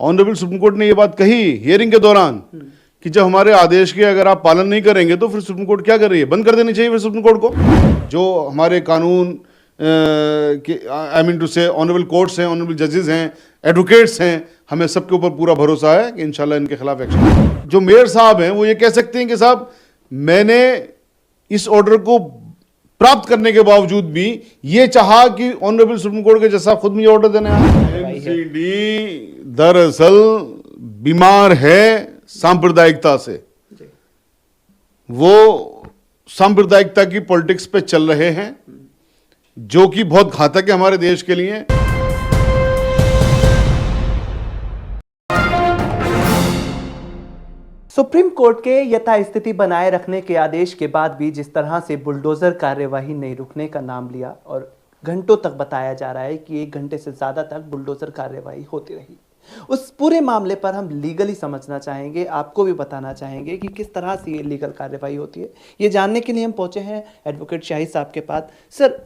Honourable supreme court ने ये बात कही हियरिंग के दौरान कि जब हमारे आदेश के अगर आप पालन नहीं करेंगे तो फिर सुप्रीम कोर्ट क्या कर रही है, बंद कर देनी चाहिए फिर सुप्रीम कोर्ट को। जो हमारे कानून आई मीन टू से ऑनरेबल कोर्ट्स हैं, ऑनरेबल जजेस हैं, एडवोकेट्स हैं, हमें सबके ऊपर पूरा भरोसा है कि इंशाल्लाह इनके खिलाफ एक्शन। जो मेयर साहब हैं वो ये कह सकते हैं कि साहब मैंने इस ऑर्डर को प्राप्त करने के बावजूद भी ये चाहा कि ऑनरेबल सुप्रीम कोर्ट के जैसा खुद मुझे ऑर्डर देने आए। एमसीडी दरअसल बीमार है सांप्रदायिकता से, वो सांप्रदायिकता की पॉलिटिक्स पे चल रहे हैं जो कि बहुत घातक है हमारे देश के लिए। सुप्रीम कोर्ट के यथास्थिति बनाए रखने के आदेश के बाद भी जिस तरह से बुलडोजर कार्यवाही नहीं रुकने का नाम लिया और घंटों तक बताया जा रहा है कि 1 घंटे से ज्यादा तक बुलडोजर कार्यवाही होती रही, उस पूरे मामले पर हम लीगली समझना चाहेंगे, आपको भी बताना चाहेंगे कि किस तरह से ये लीगल कार्यवाही होती है। ये जानने के लिए हम पहुंचे हैं एडवोकेट शाहिद साहब के पास। सर,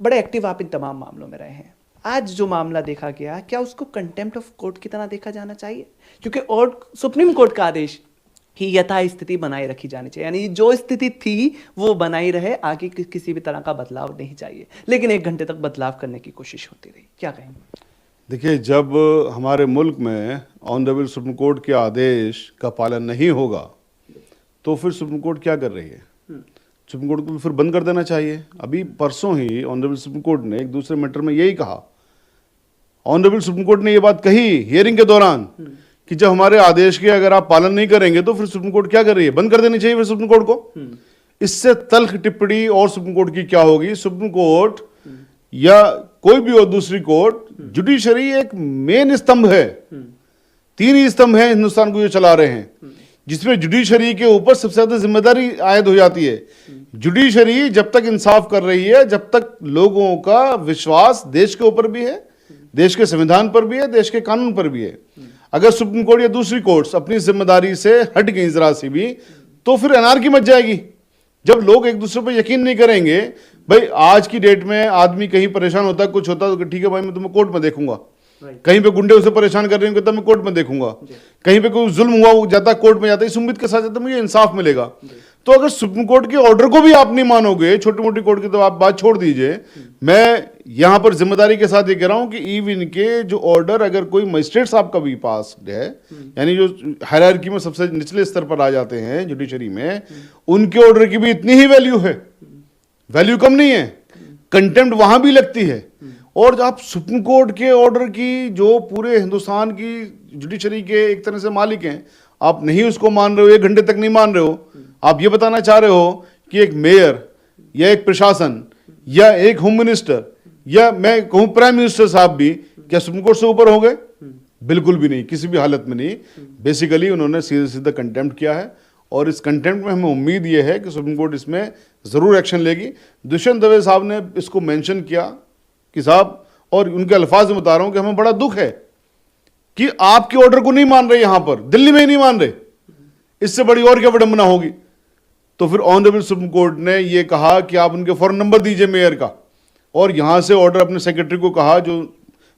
बड़े एक्टिव आप इन तमाम मामलों में रहे हैं। आज जो मामला देखा गया, क्या उसको कंटेम्प्ट ऑफ कोर्ट की तरह देखा जाना चाहिए? क्योंकि और सुप्रीम कोर्ट का आदेश ही यथास्थिति बनाए रखी जानी चाहिए, यानी जो स्थिति थी वो बनाई रहे, आगे किसी भी तरह का बदलाव नहीं चाहिए, लेकिन 1 घंटे तक बदलाव करने की कोशिश होती रही। क्या कहेंगे? देखिए, जब हमारे मुल्क में ऑनरेबल सुप्रीम कोर्ट के आदेश का पालन नहीं होगा तो फिर सुप्रीम कोर्ट क्या कर रही है? सुप्रीम कोर्ट को फिर बंद कर देना चाहिए। अभी परसों ही ऑनरेबल सुप्रीम कोर्ट ने एक दूसरे मैटर में यही कहा। ऑनरेबल सुप्रीम कोर्ट ने ये बात कही हियरिंग के दौरान कि जब हमारे आदेश के अगर आप पालन नहीं करेंगे तो फिर सुप्रीम कोर्ट क्या कर रही है, बंद कर देनी चाहिए फिर सुप्रीम कोर्ट को। इससे तल्ख टिप्पणी और सुप्रीम कोर्ट की क्या होगी? सुप्रीम कोर्ट या कोई भी और दूसरी कोर्ट, जुडिशरी एक मेन स्तंभ है, 3 ही स्तंभ है हिंदुस्तान को जो चला रहे हैं, जिसमें जुडिशरी के ऊपर सबसे ज्यादा जिम्मेदारी आयद हो जाती है। जुडिशरी जब तक इंसाफ कर रही है, जब तक लोगों का विश्वास देश के ऊपर भी है, देश के संविधान पर भी है, देश के कानून पर भी है। अगर सुप्रीम कोर्ट या दूसरी कोर्ट्स अपनी जिम्मेदारी से हट गई जरा सी भी, तो फिर अनार्की मच जाएगी। जब लोग एक दूसरे पर यकीन नहीं करेंगे, भाई आज की डेट में आदमी कहीं परेशान होता है, कुछ होता है तो ठीक है भाई मैं तुम्हें कोर्ट में देखूंगा, कहीं पे गुंडे उसे परेशान कर रहे हैं, कहता मैं कोर्ट में देखूंगा, कहीं पे कोई जुल्म हुआ वो जाता कोर्ट में जाता है, इस उम्मीद के साथ जाता मुझे इंसाफ मिलेगा। तो अगर सुप्रीम कोर्ट के ऑर्डर को भी आप नहीं मानोगे, छोटी मोटी कोर्ट की तो आप बात छोड़ दीजिए, मैं यहां पर जिम्मेदारी के साथ ये कह रहा हूं कि इवन के जो ऑर्डर अगर कोई मजिस्ट्रेट साहब का भी पास है, यानी जो हायरार्की में सबसे निचले स्तर पर आ जाते हैं जुडिशरी में, उनके ऑर्डर की भी इतनी ही वैल्यू है, वैल्यू कम नहीं है, कंटेम्प्ट वहां भी लगती है। और आप सुप्रीम कोर्ट के ऑर्डर की, जो पूरे हिंदुस्तान की जुडिशरी के एक तरह से मालिक हैं, आप नहीं उसको मान रहे हो, 1 घंटे तक नहीं मान रहे हो, आप ये बताना चाह रहे हो कि एक मेयर या एक प्रशासन या एक होम मिनिस्टर या मैं कहूं प्राइम मिनिस्टर साहब भी क्या सुप्रीम कोर्ट से ऊपर हो गए? बिल्कुल भी नहीं, किसी भी हालत में नहीं। बेसिकली उन्होंने सीधे सीधा कंटेम्प्ट किया है और इस कंटेम्प्ट में हमें उम्मीद यह है कि सुप्रीम कोर्ट इसमें जरूर एक्शन लेगी। दुष्यंत दवे साहब ने इसको मेंशन किया कि साहब, और उनके अल्फाज में बता रहा हूं कि हमें बड़ा दुख है कि आपके ऑर्डर को नहीं मान रहे, यहां पर दिल्ली में ही नहीं मान रहे, इससे बड़ी और क्या विडंबना होगी। तो फिर ऑनरेबल सुप्रीम कोर्ट ने यह कहा कि आप उनके फौरन नंबर दीजिए मेयर का, और यहां से ऑर्डर अपने सेक्रेटरी को कहा, जो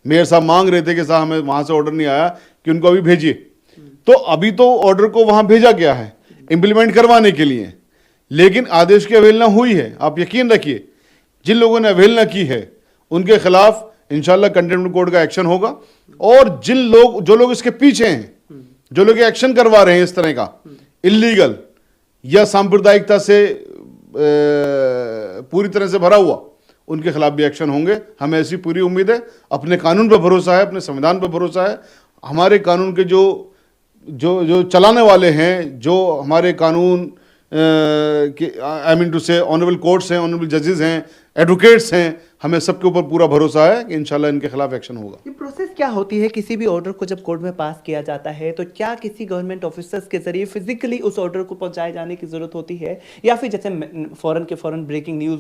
मेयर साहब मांग रहे थे कि साहब हमें वहां से ऑर्डर नहीं आया, कि उनको अभी भेजिए। तो अभी तो ऑर्डर को वहां भेजा गया है इंप्लीमेंट करवाने के लिए, लेकिन आदेश की अवहेलना हुई है। आप यकीन रखिए, जिन लोगों ने अवहेलना की है उनके खिलाफ इंशाल्लाह कंटेम्प्ट कोर्ट का एक्शन होगा, और जो लोग इसके पीछे हैं, जो लोग एक्शन करवा रहे हैं इस तरह का इलीगल या सांप्रदायिकता से पूरी तरह से भरा हुआ, उनके खिलाफ भी एक्शन होंगे। हमें ऐसी पूरी उम्मीद है। अपने कानून पर भरोसा है, अपने संविधान पर भरोसा है। हमारे कानून के जो चलाने वाले हैं, जो हमारे कानून आई मीन टू से ऑनरेबल कोर्ट्स हैं, ऑनरेबल जजेस हैं, एडवोकेट्स हैं, हमें सबके ऊपर पूरा भरोसा है कि इंशाल्लाह इनके खिलाफ एक्शन होगा। ये प्रोसेस क्या होती है? किसी भी ऑर्डर को जब कोर्ट में पास किया जाता है तो क्या किसी गवर्नमेंट ऑफिसर्स के जरिए फिजिकली उस ऑर्डर को पहुंचाए जाने की जरूरत होती है, या फिर जैसे फौरन के फौरन ब्रेकिंग न्यूज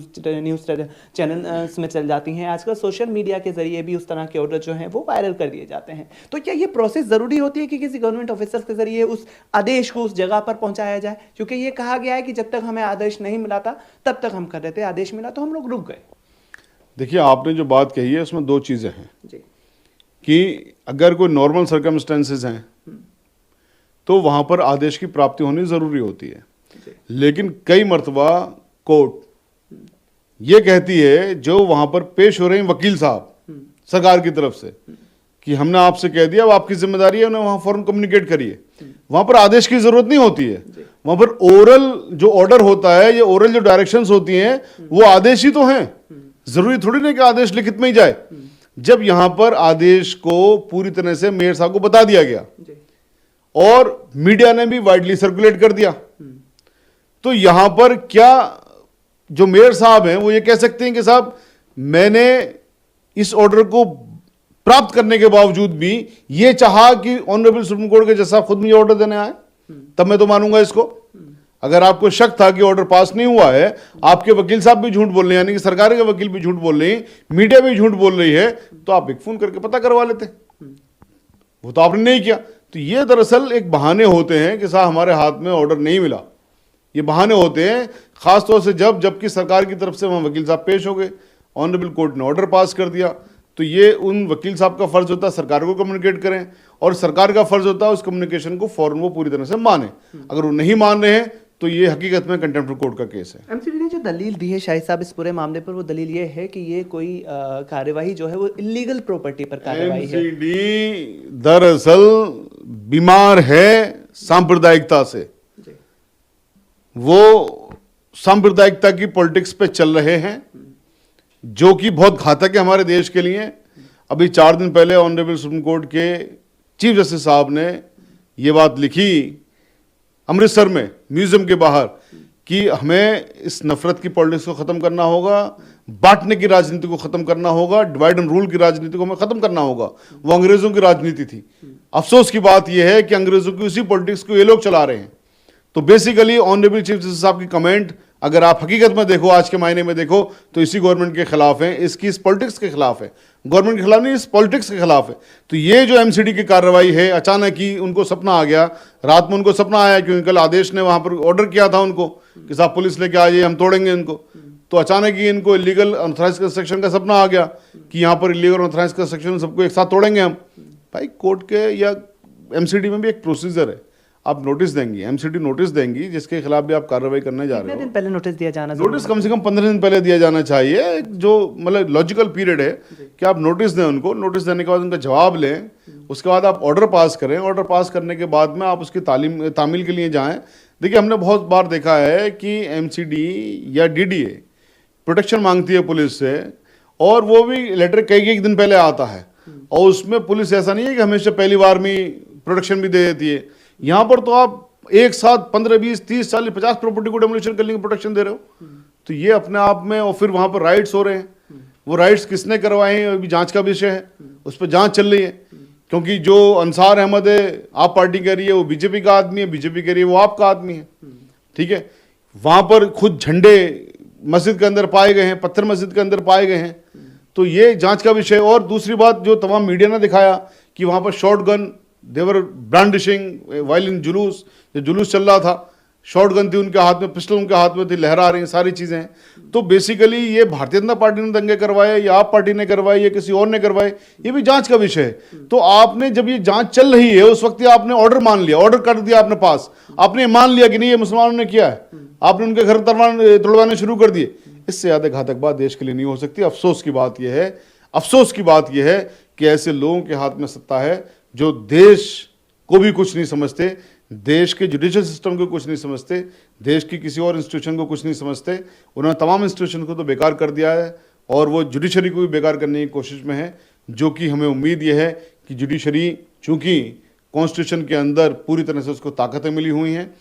चैनल्स में चल जाती हैं, आजकल सोशल मीडिया के जरिए भी उस तरह के ऑर्डर जो हैं वो वायरल कर दिए जाते हैं। तो क्या ये प्रोसेस जरूरी होती है कि किसी गवर्नमेंट ऑफिसर्स के जरिए उस आदेश को उस जगह पर पहुंचाया जाए? क्योंकि ये कहा गया है कि जब तक हमें आदेश नहीं मिला था तब तक हम कर रहे थे, आदेश मिला तो हम लोग रुक गए। देखिए, आपने जो बात कही है उसमें 2 चीज़ें हैं जी। कि अगर कोई नॉर्मल सर्कमस्टेंसेस हैं तो वहाँ पर आदेश की प्राप्ति होनी ज़रूरी होती है, लेकिन कई मर्तबा कोर्ट ये कहती है जो वहाँ पर पेश हो रहे हैं वकील साहब सरकार की तरफ से कि हमने आपसे कह दिया, अब आपकी जिम्मेदारी है, उन्हें वहाँ फौरन कम्युनिकेट करिए। वहाँ पर आदेश की ज़रूरत नहीं होती है, वहाँ पर ओरल जो ऑर्डर होता है, ये ओरल जो डायरेक्शंस होती हैं वो आदेश ही तो हैं। ज़रूरी थोड़ी नहीं कि आदेश लिखित में ही जाए। जब यहाँ पर आदेश को पूरी तरह से मेयर साहब को बता दिया गया और मीडिया ने भी वाइडली सर्कुलेट कर दिया, तो यहां पर क्या जो मेयर साहब हैं वो ये कह सकते हैं कि साहब मैंने इस ऑर्डर को प्राप्त करने के बावजूद भी ये चाहा कि ऑनरेबल सुप्रीम कोर्ट के जज साहब खुद मुझे ऑर्डर देने आए, तब मैं तो मानूंगा इसको। अगर आपको शक था कि ऑर्डर पास नहीं हुआ है, आपके वकील साहब भी झूठ बोल रहे हैं, यानी कि सरकार के वकील भी झूठ बोल रहे हैं, मीडिया भी झूठ बोल रही है, तो आप एक फोन करके पता करवा लेते। वो तो आपने नहीं किया। तो ये दरअसल एक बहाने होते हैं कि साहब हमारे हाथ में ऑर्डर नहीं मिला। ये बहाने होते हैं खासतौर से जबकि सरकार की तरफ से वहाँ वकील साहब पेश हो गए, ऑनरेबल कोर्ट ने ऑर्डर पास कर दिया, तो ये उन वकील साहब का फर्ज होता है सरकार को कम्युनिकेट करें, और सरकार का फर्ज होता है उस कम्युनिकेशन को फौरन वो पूरी तरह से माने। अगर वो नहीं मान रहे हैं तो ये हकीकत में कंटेम्प्ट ऑफ कोर्ट का केस है। एमसीडी ने जो दलील दी है शाहिद साहब इस पूरे मामले पर, वो दलील ये है कि ये कोई कार्यवाही जो है वो इलीगल प्रॉपर्टी पर कार्यवाही है। एमसीडी दरअसल बीमार है सांप्रदायिकता से, वो सांप्रदायिकता की पॉलिटिक्स पे चल रहे हैं जो कि बहुत घातक है हमारे देश के लिए। अभी 4 दिन पहले ऑनरेबल सुप्रीम कोर्ट के चीफ जस्टिस साहब ने ये बात लिखी अमृतसर में म्यूजियम के बाहर कि हमें इस नफरत की पॉलिटिक्स को ख़त्म करना होगा, बांटने की राजनीति को ख़त्म करना होगा, डिवाइड एंड रूल की राजनीति को हमें ख़त्म करना होगा। वो अंग्रेज़ों की राजनीति थी। अफसोस की बात यह है कि अंग्रेज़ों की उसी पॉलिटिक्स को ये लोग चला रहे हैं। तो बेसिकली ऑनरेबल चीफ जस्टिस साहब की कमेंट अगर आप हकीकत में देखो, आज के मायने में देखो, तो इसी गवर्नमेंट के खिलाफ है, इसकी इस पॉलिटिक्स के खिलाफ है, गवर्नमेंट के खिलाफ नहीं, इस पॉलिटिक्स के खिलाफ है। तो ये जो एमसीडी की कार्रवाई है, अचानक ही उनको सपना आ गया, रात में उनको सपना आया क्योंकि कल आदेश ने वहां पर ऑर्डर किया था उनको कि साहब पुलिस लेके आ जाइए, हम तोड़ेंगे इनको। तो अचानक ही इनको इलीगल अनऑथराइज्ड कंस्ट्रक्शन का सपना आ गया कि यहाँ पर इलीगल अनऑथराइज्ड कंस्ट्रक्शन सबको एक साथ तोड़ेंगे हम। भाई कोर्ट के या एमसीडी में भी एक प्रोसीजर है, आप नोटिस देंगी, एमसीडी नोटिस देंगी जिसके खिलाफ भी आप कार्रवाई करने जा रहे हो। दिन पहले नोटिस दिया जाना, नोटिस कम से कम 15 दिन पहले दिया जाना चाहिए, जो मतलब लॉजिकल पीरियड है कि आप नोटिस दें उनको, नोटिस देने के बाद उनका जवाब लें, उसके बाद आप ऑर्डर पास करें, ऑर्डर पास करने के बाद में आप उसकी तामील के लिए जाएं। देखिए हमने बहुत बार देखा है कि एमसीडी या डीडीए प्रोटेक्शन मांगती है पुलिस से, और वो भी लेटर कई दिन पहले आता है, और उसमें पुलिस ऐसा नहीं है कि हमेशा पहली बार में प्रोटेक्शन भी दे देती है। यहाँ पर तो आप एक साथ 15, 20, 30, 40, 50 प्रॉपर्टी को डेमोलिशन करने की प्रोटेक्शन दे रहे हो। तो ये अपने आप में, और फिर वहाँ पर राइट्स हो रहे हैं, वो राइट्स किसने करवाए हैं अभी जांच का विषय है, उस पर जांच चल रही है। क्योंकि जो अंसार अहमद है, आप पार्टी कह रही है, वो बीजेपी का आदमी है, बीजेपी कह रही है वो आपका आदमी है, ठीक है। वहाँ पर खुद झंडे मस्जिद के अंदर पाए गए हैं, पत्थर मस्जिद के अंदर पाए गए हैं, तो ये जांच का विषय। और दूसरी बात जो तमाम मीडिया ने दिखाया कि वहाँ पर shotgun their brandishing while in जुलूस, जो जुलूस चल रहा था, शॉर्ट गन थी उनके हाथ में, पिस्टल उनके हाथ में थी, लहरा रही सारी चीज़ें। तो बेसिकली ये भारतीय जनता पार्टी ने दंगे करवाए या आप पार्टी ने करवाए या किसी और ने करवाए, ये भी जांच का विषय है। तो आपने जब ये जांच चल रही है उस वक्त आपने ऑर्डर मान लिया, ऑर्डर कर दिया आपने पास, आपने मान लिया कि नहीं ये मुसलमानों ने किया है, आपने उनके घर तोड़वाने शुरू कर दिए। इससे ज़्यादा घातक बात देश के लिए नहीं हो सकती। अफसोस की बात यह है, अफसोस की बात यह है कि ऐसे लोगों के हाथ में सत्ता है जो देश को भी कुछ नहीं समझते, देश के जुडिशियल सिस्टम को कुछ नहीं समझते, देश की किसी और इंस्टीट्यूशन को कुछ नहीं समझते। उन्होंने तमाम इंस्टीट्यूशन को तो बेकार कर दिया है, और वो जुडिशरी को भी बेकार करने की कोशिश में है, जो कि हमें उम्मीद ये है कि जुडिशरी चूँकि कॉन्स्टिट्यूशन के अंदर पूरी तरह से उसको ताकतें मिली हुई हैं,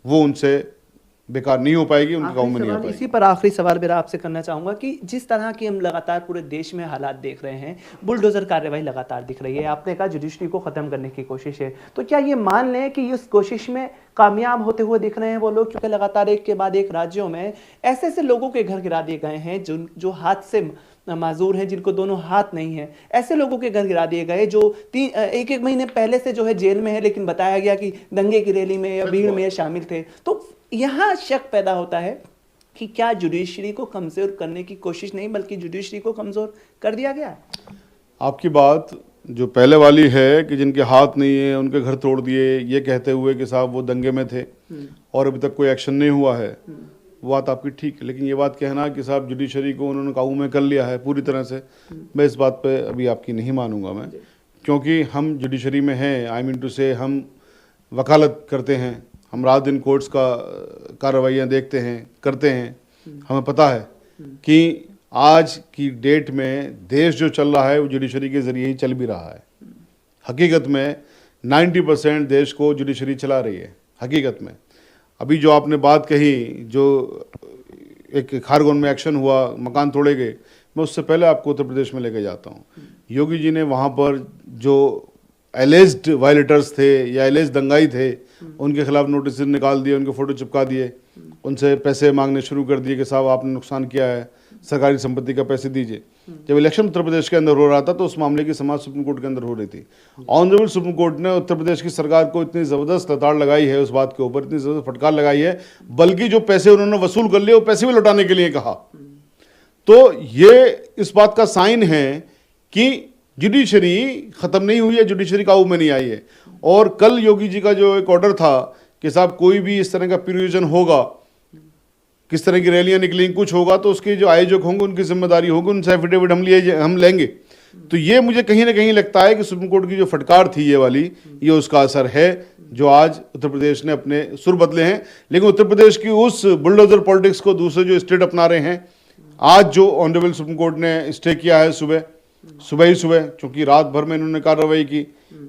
वो उनसे बेकार नहीं हो पाएगी, उनके गाँव में नहीं हो पाएगी। इसी पर आखिरी सवाल मेरा आपसे करना चाहूँगा कि जिस तरह की हम लगातार पूरे देश में हालात देख रहे हैं, बुलडोजर कार्रवाई लगातार दिख रही है, आपने कहा जुडिशरी को ख़त्म करने की कोशिश है, तो क्या ये मान लें कि इस कोशिश में कामयाब होते हुए दिख रहे हैं वो लोग, क्योंकि लगातार एक के बाद एक राज्यों में ऐसे ऐसे लोगों के घर गिरा दिए गए हैं जो हाथ से माजूर हैं, जिनको दोनों हाथ नहीं है, ऐसे लोगों के घर गिरा दिए गए जो एक महीने पहले से जो है जेल में है, लेकिन बताया गया कि दंगे की रैली में या भीड़ में शामिल थे। तो यहाँ शक पैदा होता है कि क्या जुडिशरी को कमजोर करने की कोशिश नहीं बल्कि जुडिशरी को कमजोर कर दिया गया है। आपकी बात जो पहले वाली है कि जिनके हाथ नहीं है उनके घर तोड़ दिए, ये कहते हुए कि साहब वो दंगे में थे और अभी तक कोई एक्शन नहीं हुआ है, वो बात आपकी ठीक है। लेकिन ये बात कहना कि साहब जुडिशरी को उन्होंने काबू में कर लिया है पूरी तरह से, मैं इस बात पे अभी आपकी नहीं मानूंगा मैं, क्योंकि हम जुडिशरी में हैं। आई मीन टू से हम वकालत करते हैं, हम रात दिन कोर्ट्स का कार्रवाइयाँ देखते हैं, करते हैं। हमें पता है कि आज की डेट में देश जो चल रहा है वो जुडिशरी के ज़रिए ही चल भी रहा है। हकीकत में 90% देश को जुडिशरी चला रही है हकीकत में। अभी जो आपने बात कही, जो एक खारगोन में एक्शन हुआ, मकान तोड़े गए, मैं उससे पहले आपको उत्तर प्रदेश में लेके जाता हूँ। योगी जी ने वहाँ पर जो एलेज्ड वायलेटर्स थे या एलेज्ड दंगाई थे, उनके खिलाफ नोटिस निकाल दिए, उनके फ़ोटो चिपका दिए, उनसे पैसे मांगने शुरू कर दिए कि साहब आपने नुकसान किया है, सरकारी संपत्ति का पैसे दीजिए। जब इलेक्शन उत्तर प्रदेश के अंदर हो रहा था तो उस मामले की समाज सुप्रीम कोर्ट के अंदर हो रही थी। ऑनरेबल सुप्रीम कोर्ट ने उत्तर प्रदेश की सरकार को इतनी ज़बरदस्त लताड़ लगाई है, उस बात के ऊपर इतनी ज़बरदस्त फटकार लगाई है, बल्कि जो पैसे उन्होंने वसूल कर लिए वो पैसे भी लौटाने के लिए कहा। तो ये इस बात का साइन है कि जुडिशरी ख़त्म नहीं हुई है, जुडिशरी काबू में नहीं आई है। और कल योगी जी का जो एक ऑर्डर था कि साहब कोई भी इस तरह का प्रोविजन होगा, किस तरह की रैलियां निकलेंगी, कुछ होगा, तो उसके जो आयोजक होंगे उनकी जिम्मेदारी होगी, उनसे एफिडेविट हम लेंगे। तो ये मुझे कहीं ना कहीं लगता है कि सुप्रीम कोर्ट की जो फटकार थी ये वाली, ये उसका असर है जो आज उत्तर प्रदेश ने अपने सुर बदले हैं। लेकिन उत्तर प्रदेश की उस बुलडोजर पॉलिटिक्स को दूसरे जो स्टेट अपना रहे हैं, आज जो ऑनरेबल सुप्रीम कोर्ट ने स्टे किया है सुबह ही सुबह, चूंकि रात भर में इन्होंने कार्रवाई की,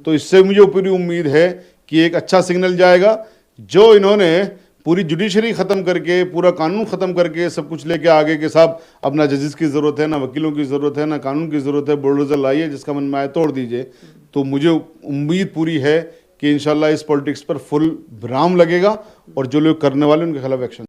तो इससे मुझे पूरी उम्मीद है कि एक अच्छा सिग्नल जाएगा। जो इन्होंने पूरी जुडिशरी ख़त्म करके, पूरा कानून ख़त्म करके सब कुछ लेके आगे कि साहब अब ना जजेस की ज़रूरत है, ना वकीलों की ज़रूरत है, ना कानून की ज़रूरत है, बुलडोजर लाइए, जिसका मन में आए तोड़ दीजिए। तो मुझे उम्मीद पूरी है कि इंशाल्लाह इस पॉलिटिक्स पर फुल विराम लगेगा और जो लोग करने वाले उनके खिलाफ एक्शन